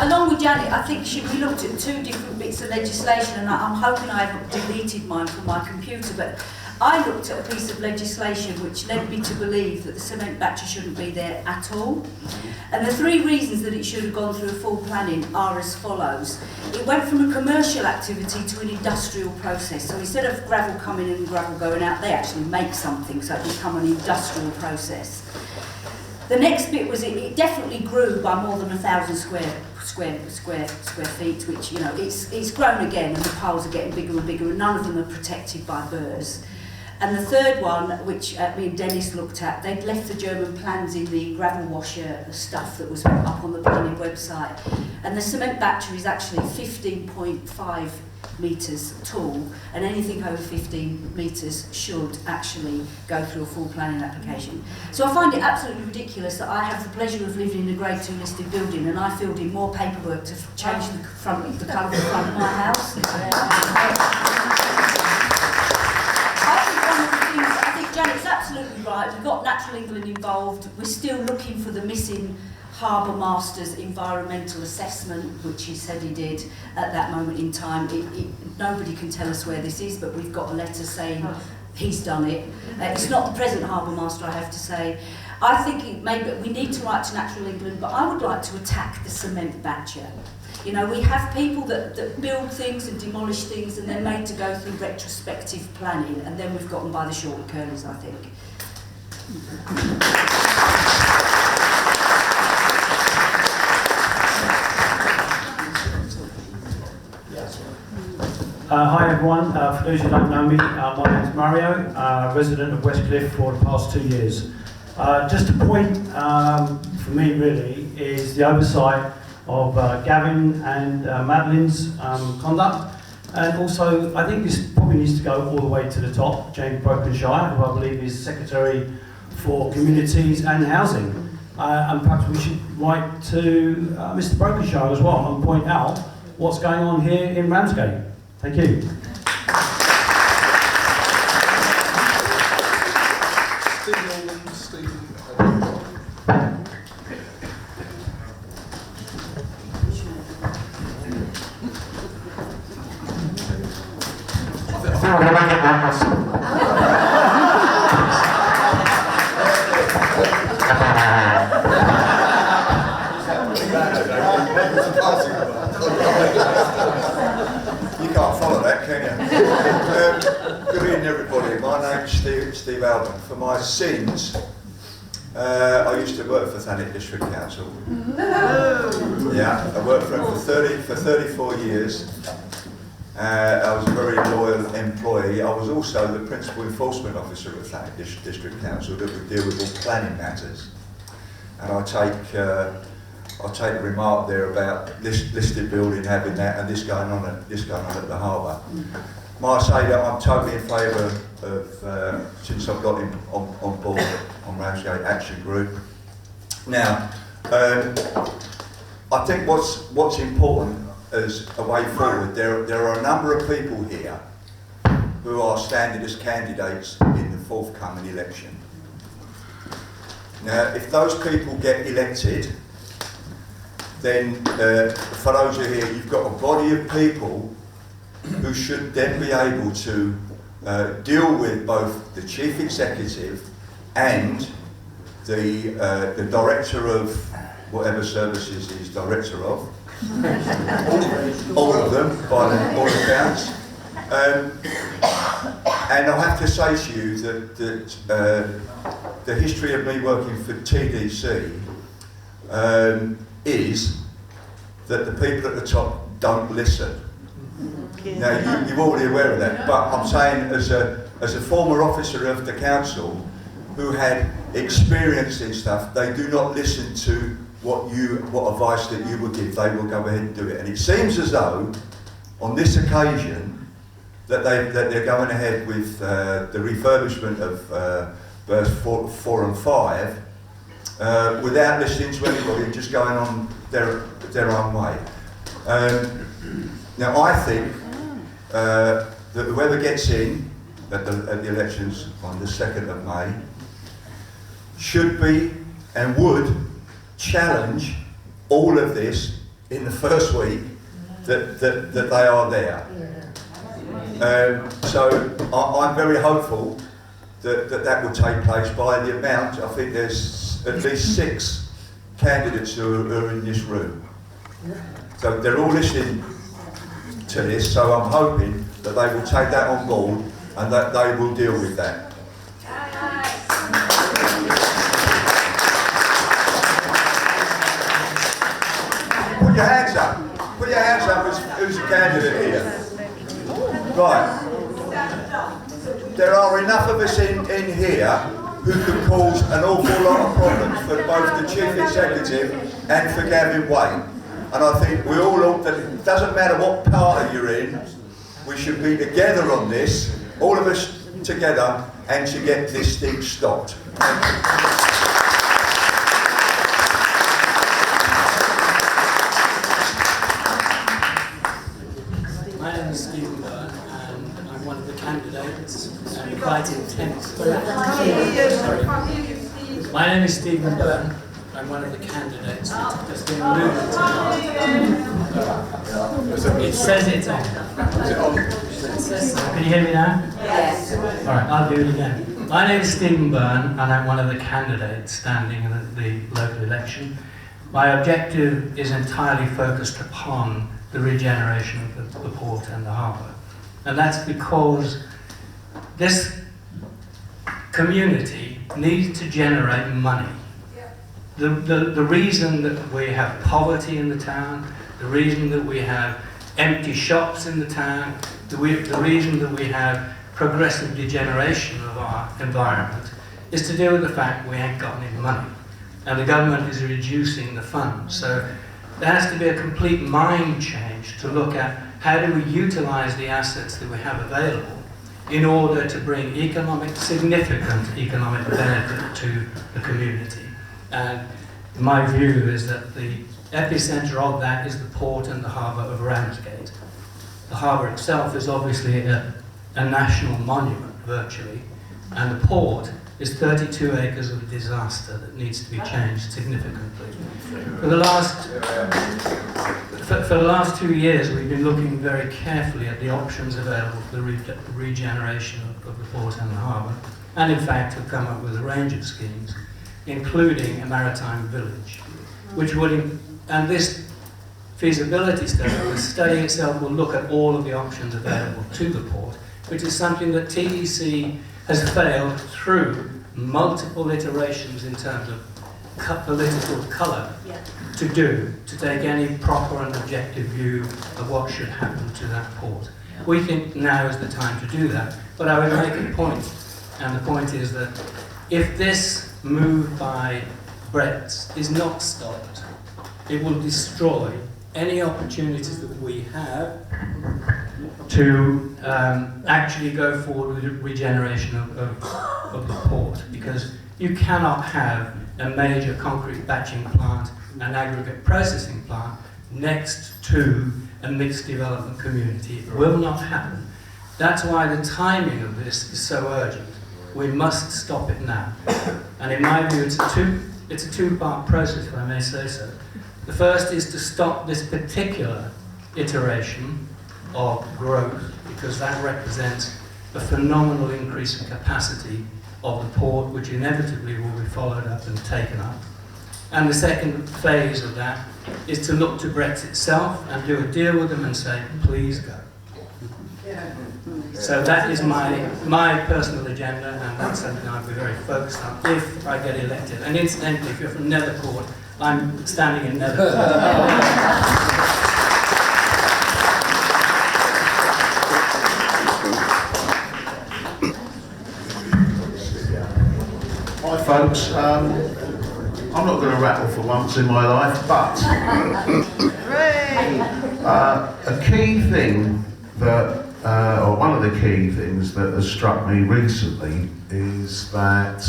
Along with Janet, I think we looked at two different bits of legislation, and I'm hoping I haven't deleted mine from my computer, but I looked at a piece of legislation which led me to believe that the cement battery shouldn't be there at all. And the three reasons that it should have gone through a full planning are as follows. It went from a commercial activity to an industrial process. So instead of gravel coming in and gravel going out, they actually make something, so it became an industrial process. The next bit was it definitely grew by more than 1,000 square feet, which, you know, it's grown again, and the piles are getting bigger and bigger, and none of them are protected by burrs. And the third one, which me and Dennis looked at, they'd left the German plans in the gravel washer stuff that was up on the planning website. And the cement battery is actually 15.5 metres tall, and anything over 15 metres should actually go through a full planning application. So I find it absolutely ridiculous that I have the pleasure of living in a Grade 2 listed building, and I filled in more paperwork to change the colour of the front of my house. I think Janet's absolutely right. We've got Natural England involved. We're still looking for the missing Harbour Master's environmental assessment, which he said he did at that moment in time. Nobody can tell us where this is, but we've got a letter saying he's done it. It's not the present Harbour Master, I have to say. I think maybe we need to write to Natural England, but I would like to attack the cement batcher. You know, we have people that build things and demolish things, and they're made to go through retrospective planning, and then we've got them by the short curlies, I think. Hi everyone, for those who don't know me, my name is Mario, resident of Westcliff for the past 2 years. Just a point for me really is the oversight of Gavin and Madeline's conduct, and also I think this probably needs to go all the way to the top. James Brokenshire, who I believe is Secretary for Communities and Housing, and perhaps we should write to Mr Brokenshire as well and point out what's going on here in Ramsgate. Thank you. You can't follow that, can you? Good evening, everybody. My name's Steve Alban. For my sins, I used to work for Thanet District Council. Yeah, I worked for it for 34 years. I was a very loyal employee. I was also the principal enforcement officer of Thanet District Council that would deal with all planning matters. And I take the remark there about this listed building having that and this going on at the harbour. Might I say that I'm totally in favour of since I've got him on board on Ramsgate Action Group. Now, I think what's important as a way forward, there are a number of people here who are standing as candidates in the forthcoming election. Now, if those people get elected, then for those who are here, you've got a body of people who should then be able to deal with both the chief executive and the director of whatever services he's director of. all of them, by all accounts. And I have to say to you that the history of me working for TDC is that the people at the top don't listen. Now you're already aware of that, but I'm saying as a former officer of the council who had experience in stuff, they do not listen to what advice that you would give. They will go ahead and do it. And it seems as though on this occasion that they're going ahead with the refurbishment of berths 4 and 5 without listening to anybody and just going on their own way. Now I think that whoever gets in at the elections on the 2nd of May should be and would challenge all of this in the first week that they are there. So I'm very hopeful that will take place by the amount. I think there's at least 6 candidates who are in this room. So they're all listening to this, so I'm hoping that they will take that on board and that they will deal with that. Put your hands up. Put your hands up who's a candidate here. Right. There are enough of us in here who can cause an awful lot of problems for both the Chief Executive and for Gavin Wayne. And I think we all ought to, it doesn't matter what party you're in, we should be together on this, all of us together, and to get this thing stopped. My name is Stephen Byrne, and I'm one of the candidates and quite intense. Sorry. My name is Stephen Byrne. I'm one of the candidates that's been alluded to. It says it's on. Can you hear me now? Yes. All right, I'll do it again. My name is Stephen Byrne, and I'm one of the candidates standing in the local election. My objective is entirely focused upon the regeneration of the port and the harbour. And that's because this community needs to generate money. The reason that we have poverty in the town, the reason that we have empty shops in the town, the reason that we have progressive degeneration of our environment is to do with the fact we ain't got any money. And the government is reducing the funds. So there has to be a complete mind change to look at how do we utilise the assets that we have available in order to bring significant economic benefit to the community. And my view is that the epicentre of that is the port and the harbour of Ramsgate. The harbour itself is obviously a national monument, virtually, and the port is 32 acres of disaster that needs to be changed significantly. For the last 2 years, we've been looking very carefully at the options available for the regeneration of the port and the harbour, and in fact have come up with a range of schemes, including a maritime village, which would, and this feasibility study, the study itself will look at all of the options available to the port, which is something that TDC has failed through multiple iterations in terms of political colour to take any proper and objective view of what should happen to that port. We think now is the time to do that, but I would make a point, and the point is that if this move by Brexit is not stopped, it will destroy any opportunities that we have to actually go forward with the regeneration of the port, because you cannot have a major concrete batching plant and aggregate processing plant next to a mixed development community. It will not happen. That's why the timing of this is so urgent. We must stop it now. And in my view, it's a two-part process, if I may say so. The first is to stop this particular iteration of growth, because that represents a phenomenal increase in capacity of the port, which inevitably will be followed up and taken up. And the second phase of that is to look to Brexit itself and do a deal with them and say, please go. So that is my personal agenda, and that's something I'll be very focused on if I get elected. And incidentally, if you're from Nethercourt, I'm standing in Nethercourt. Hi folks, I'm not going to rattle for once in my life, but a key thing that, or one of the key things that has struck me recently is that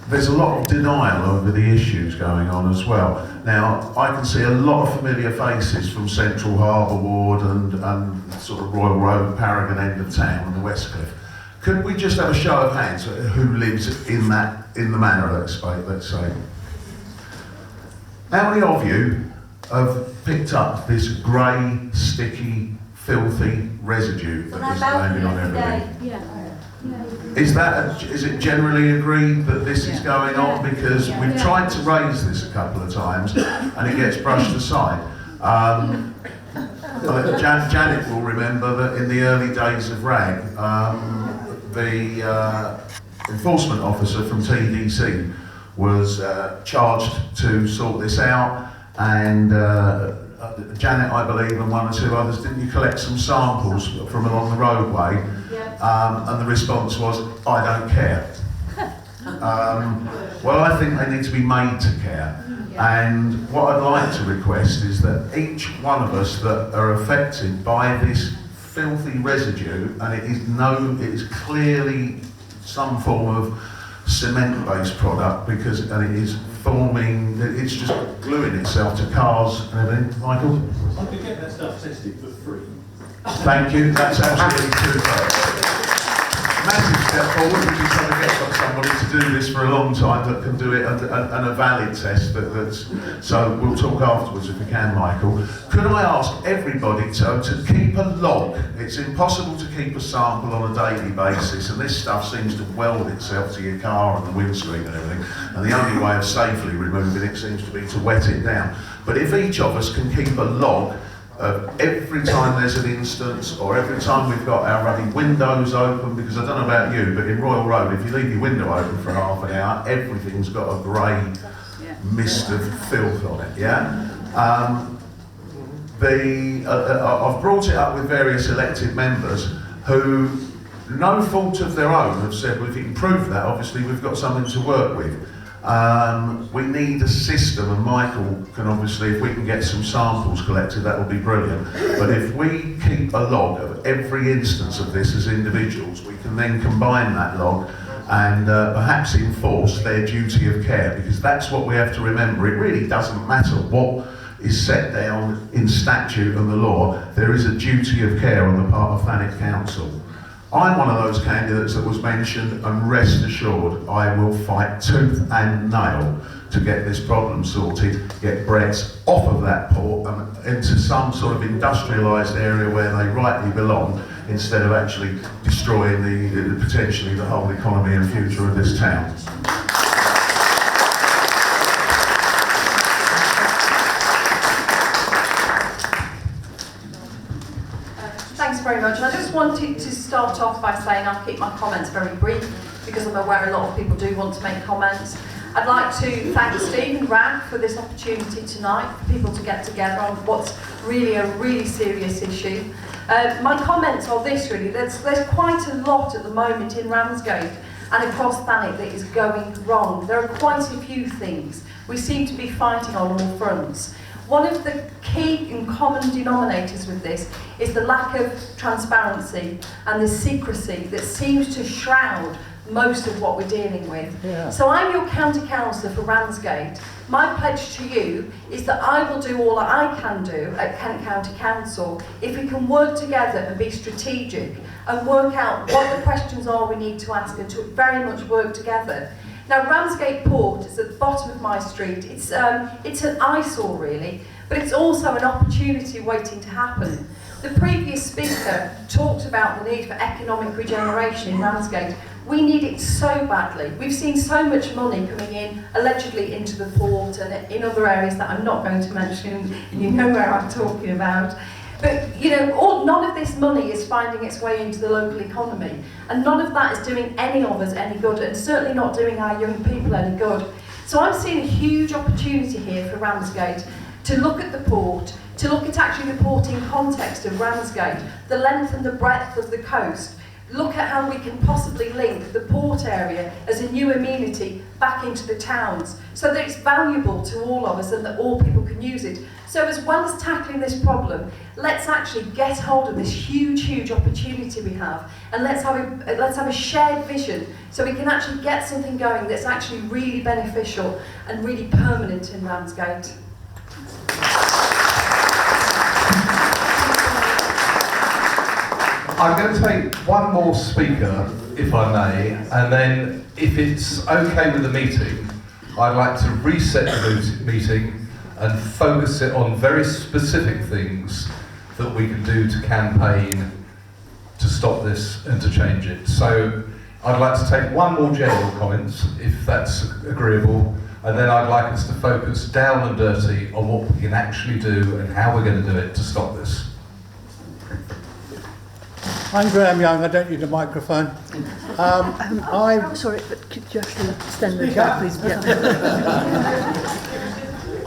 there's a lot of denial over the issues going on as well. Now, I can see a lot of familiar faces from Central Harbour Ward and sort of Royal Road, Paragon end of town and the West Cliff. Could we just have a show of hands who lives in the manor, let's say? How many of you have picked up this grey, sticky, filthy residue that is landing on everything? Is it generally agreed that this is going on? Because we've tried to raise this a couple of times and it gets brushed aside. Janet will remember that in the early days of RAG, the enforcement officer from TDC was charged to sort this out, and Janet, I believe, and one or two others, didn't you collect some samples from along the roadway? And the response was, I don't care. Well, I think they need to be made to care. And what I'd like to request is that each one of us that are affected by this filthy residue, and it is clearly some form of cement-based product, and it is forming, it's just gluing itself to cars and everything. Michael? I could get that stuff tested for free. Thank you, that's absolutely true. Massive step forward. We've been trying to get somebody to do this for a long time that can do it, and a valid test. So we'll talk afterwards if we can, Michael. Could I ask everybody to keep a log? It's impossible to keep a sample on a daily basis, and this stuff seems to weld itself to your car and the windscreen and everything, and the only way of safely removing it seems to be to wet it down. But if each of us can keep a log of every time there's an instance, or every time we've got our running windows open, because I don't know about you, but in Royal Road, if you leave your window open for half an hour, everything's got a grey mist of filth on it, I've brought it up with various elected members who, no fault of their own, have said, well, if you can prove that, obviously we've got something to work with. We need a system, and Michael can obviously, if we can get some samples collected, that will be brilliant. But if we keep a log of every instance of this as individuals, we can then combine that log and perhaps enforce their duty of care, because that's what we have to remember. It really doesn't matter what is set down in statute and the law, there is a duty of care on the part of Thanet Council. I'm one of those candidates that was mentioned, and rest assured I will fight tooth and nail to get this problem sorted, get Bretts off of that port and into some sort of industrialised area where they rightly belong, instead of actually destroying potentially the whole economy and future of this town. Thanks very much. I just wanted to start off by saying I'll keep my comments very brief, because I'm aware a lot of people do want to make comments. I'd like to thank Steve and RAG for this opportunity tonight for people to get together on what's really a really serious issue. My comments are this really, there's quite a lot at the moment in Ramsgate and across Thanet that is going wrong. There are quite a few things. We seem to be fighting on all fronts. One of the key and common denominators with this is the lack of transparency and the secrecy that seems to shroud most of what we're dealing with. Yeah. So I'm your county councillor for Ramsgate. My pledge to you is that I will do all that I can do at Kent County Council if we can work together and be strategic and work out what the questions are we need to ask, and to very much work together. Now, Ramsgate Port is at the bottom of my street. It's an eyesore, really, but it's also an opportunity waiting to happen. The previous speaker talked about the need for economic regeneration in Ramsgate. We need it so badly. We've seen so much money coming in, allegedly into the port and in other areas that I'm not going to mention, and you know where I'm talking about. But, you know, none of this money is finding its way into the local economy, and none of that is doing any of us any good, and certainly not doing our young people any good. So I'm seeing a huge opportunity here for Ramsgate to look at the port, to look at actually the port in context of Ramsgate, the length and the breadth of the coast, look at how we can possibly link the port area as a new amenity back into the towns so that it's valuable to all of us and that all people can use it. So as well as tackling this problem, let's actually get hold of this huge opportunity we have, and let's have a shared vision so we can actually get something going that's actually really beneficial and really permanent in Ramsgate. I'm going to take one more speaker, if I may, and then if it's okay with the meeting, I'd like to reset the meeting and focus it on very specific things that we can do to campaign to stop this and to change it. So I'd like to take one more general comments, if that's agreeable, and then I'd like us to focus down and dirty on what we can actually do and how we're going to do it to stop this. I'm Graham Young, I don't need a microphone. Sorry, but could you actually stand the gap, please? Yeah.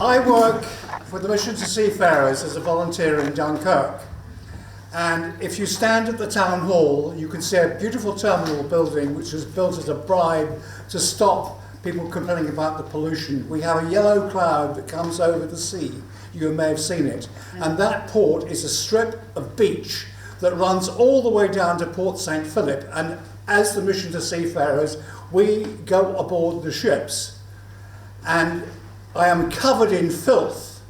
I work for the Mission to Seafarers as a volunteer in Dunkirk. And if you stand at the town hall, you can see a beautiful terminal building which was built as a bribe to stop people complaining about the pollution. We have a yellow cloud that comes over the sea. You may have seen it. And that port is a strip of beach that runs all the way down to Port St. Philip, and as the Mission to Seafarers, we go aboard the ships, and I am covered in filth.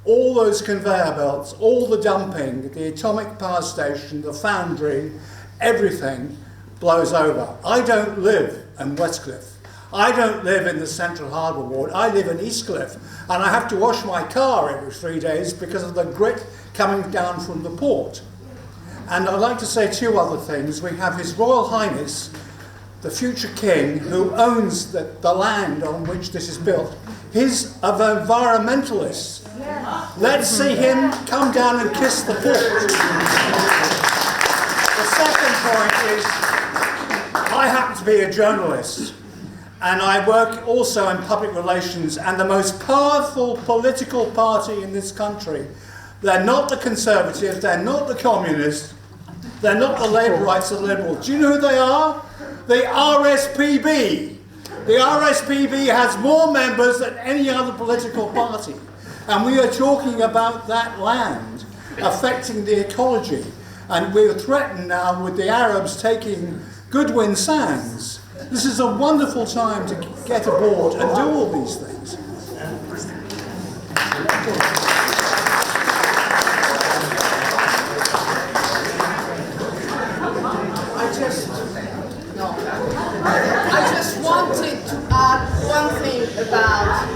All those conveyor belts, all the dumping, the atomic power station, the foundry, everything blows over. I don't live in Westcliff. I don't live in the Central Harbour Ward. I live in Eastcliff, and I have to wash my car every 3 days because of the grit coming down from the port. And I'd like to say two other things. We have His Royal Highness, the future king, who owns the land on which this is built. He's an environmentalist. Let's see him come down and kiss the port. The second point is, I happen to be a journalist, and I work also in public relations, and the most powerful political party in this country, they're not the Conservatives, they're not the Communists, they're not the Labourites or Liberals. Do you know who they are? The RSPB. The RSPB has more members than any other political party. And we are talking about that land affecting the ecology. And we're threatened now with the Arabs taking Goodwin Sands. This is a wonderful time to get aboard and do all these things. I just wanted to add one thing about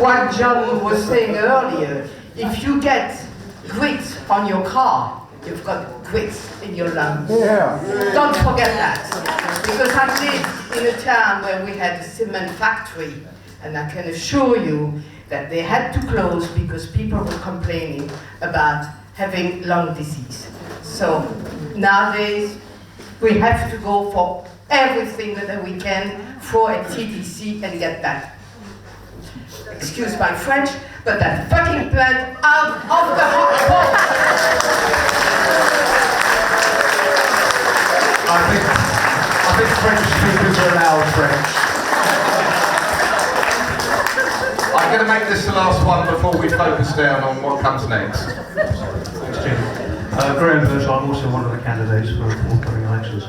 what John was saying earlier. If you get grit on your car, you've got grit in your lungs. Yeah. Don't forget that. Because I lived in a town where we had a cement factory, and I can assure you that they had to close because people were complaining about having lung disease. So nowadays, we have to go for everything that we can for a TDC and get that, excuse my French, but that fucking plant out of the hot. I think French speakers are allowed French. I'm going to make this the last one before we focus down on what comes next. Thanks, Jim. Graham Birch, I'm also one of the candidates for forthcoming elections.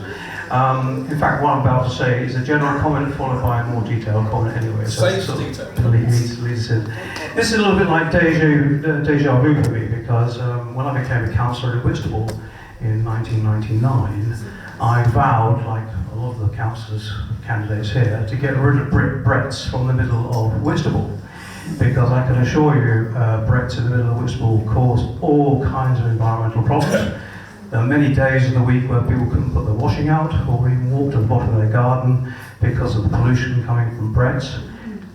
In fact, what I'm about to say is a general comment followed by a more detailed comment anyway. So this is a little bit like deja vu for me, because when I became a councillor in Whitstable in 1999, I vowed, like a lot of the councillors, candidates here, to get rid of Bretts from the middle of Whitstable. Because I can assure you, Bretts in the middle of Whitstable cause all kinds of environmental problems. There are many days of the week where people couldn't put their washing out or even walk to the bottom of their garden because of the pollution coming from Bretts.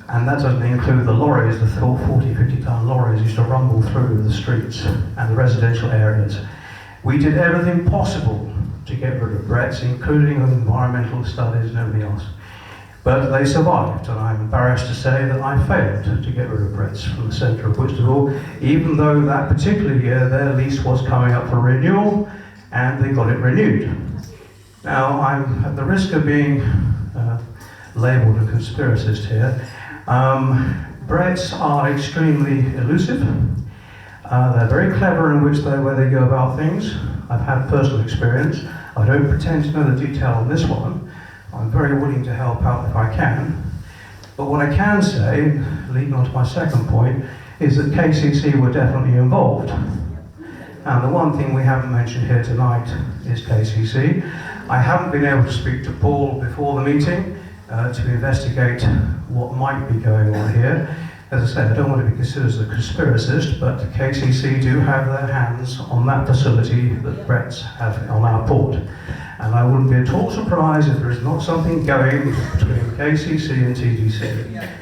And that doesn't include the lorries, the 40, 50-ton lorries used to rumble through the streets and the residential areas. We did everything possible to get rid of Bretts, including environmental studies and everything else. But they survived, and I'm embarrassed to say that I failed to get rid of Bretts from the centre of Whitstable, even though that particular year their lease was coming up for renewal, and they got it renewed. Now, I'm at the risk of being labelled a conspiracist here. Brits are extremely elusive. They're very clever in way they go about things. I've had personal experience. I don't pretend to know the detail on this one. I'm very willing to help out if I can. But what I can say, leading on to my second point, is that KCC were definitely involved. And the one thing we haven't mentioned here tonight is KCC. I haven't been able to speak to Paul before the meeting to investigate what might be going on here. As I said, I don't want to be considered as a conspiracist, but KCC do have their hands on that facility that Brett's have on our port. And I wouldn't be at all surprised if there is not something going between KCC and TDC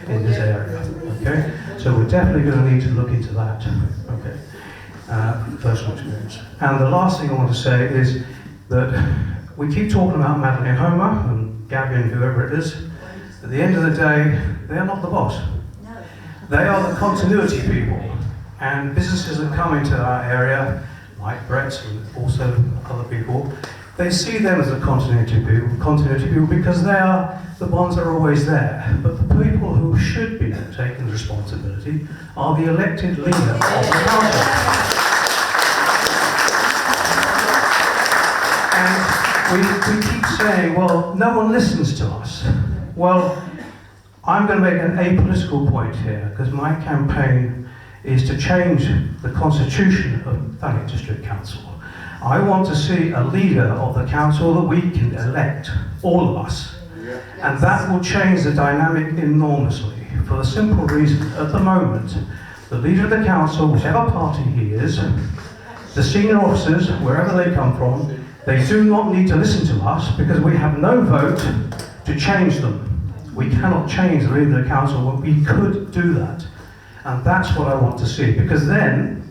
in this area. Okay? So we're definitely going to need to look into that. Okay? Personal experience. And the last thing I want to say is that we keep talking about Madeleine Homer and Gavin, whoever it is. At the end of the day, they're not the boss. They are the continuity people. And businesses that come into our area, like Brett's and also other people, they see them as the continuity people because they are the ones that are always there. But the people who should be taking responsibility are the elected leader of the council. And we keep saying, well, no one listens to us. Well, I'm going to make an apolitical point here, because my campaign is to change the constitution of Thanet District Council. I want to see a leader of the council that we can elect, all of us. And that will change the dynamic enormously, for the simple reason, at the moment, the leader of the council, whichever party he is, the senior officers, wherever they come from, they do not need to listen to us because we have no vote to change them. We cannot change the leader of the council, but we could do that. And that's what I want to see, because then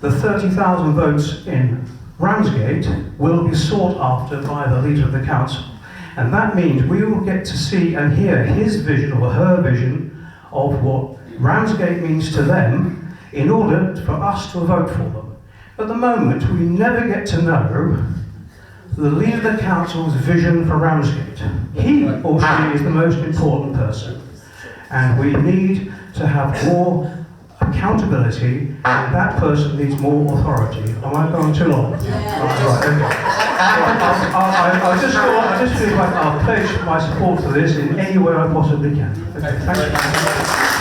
the 30,000 votes in Ramsgate will be sought after by the leader of the council. And that means we will get to see and hear his vision or her vision of what Ramsgate means to them in order for us to vote for them. At the moment, we never get to know the leader of the council's vision for Ramsgate. He or she is the most important person. And we need to have more accountability, and that person needs more authority. Am I going too long? Right, okay. I just feel like I'll pledge my support for this in any way I possibly can. Okay, thank you.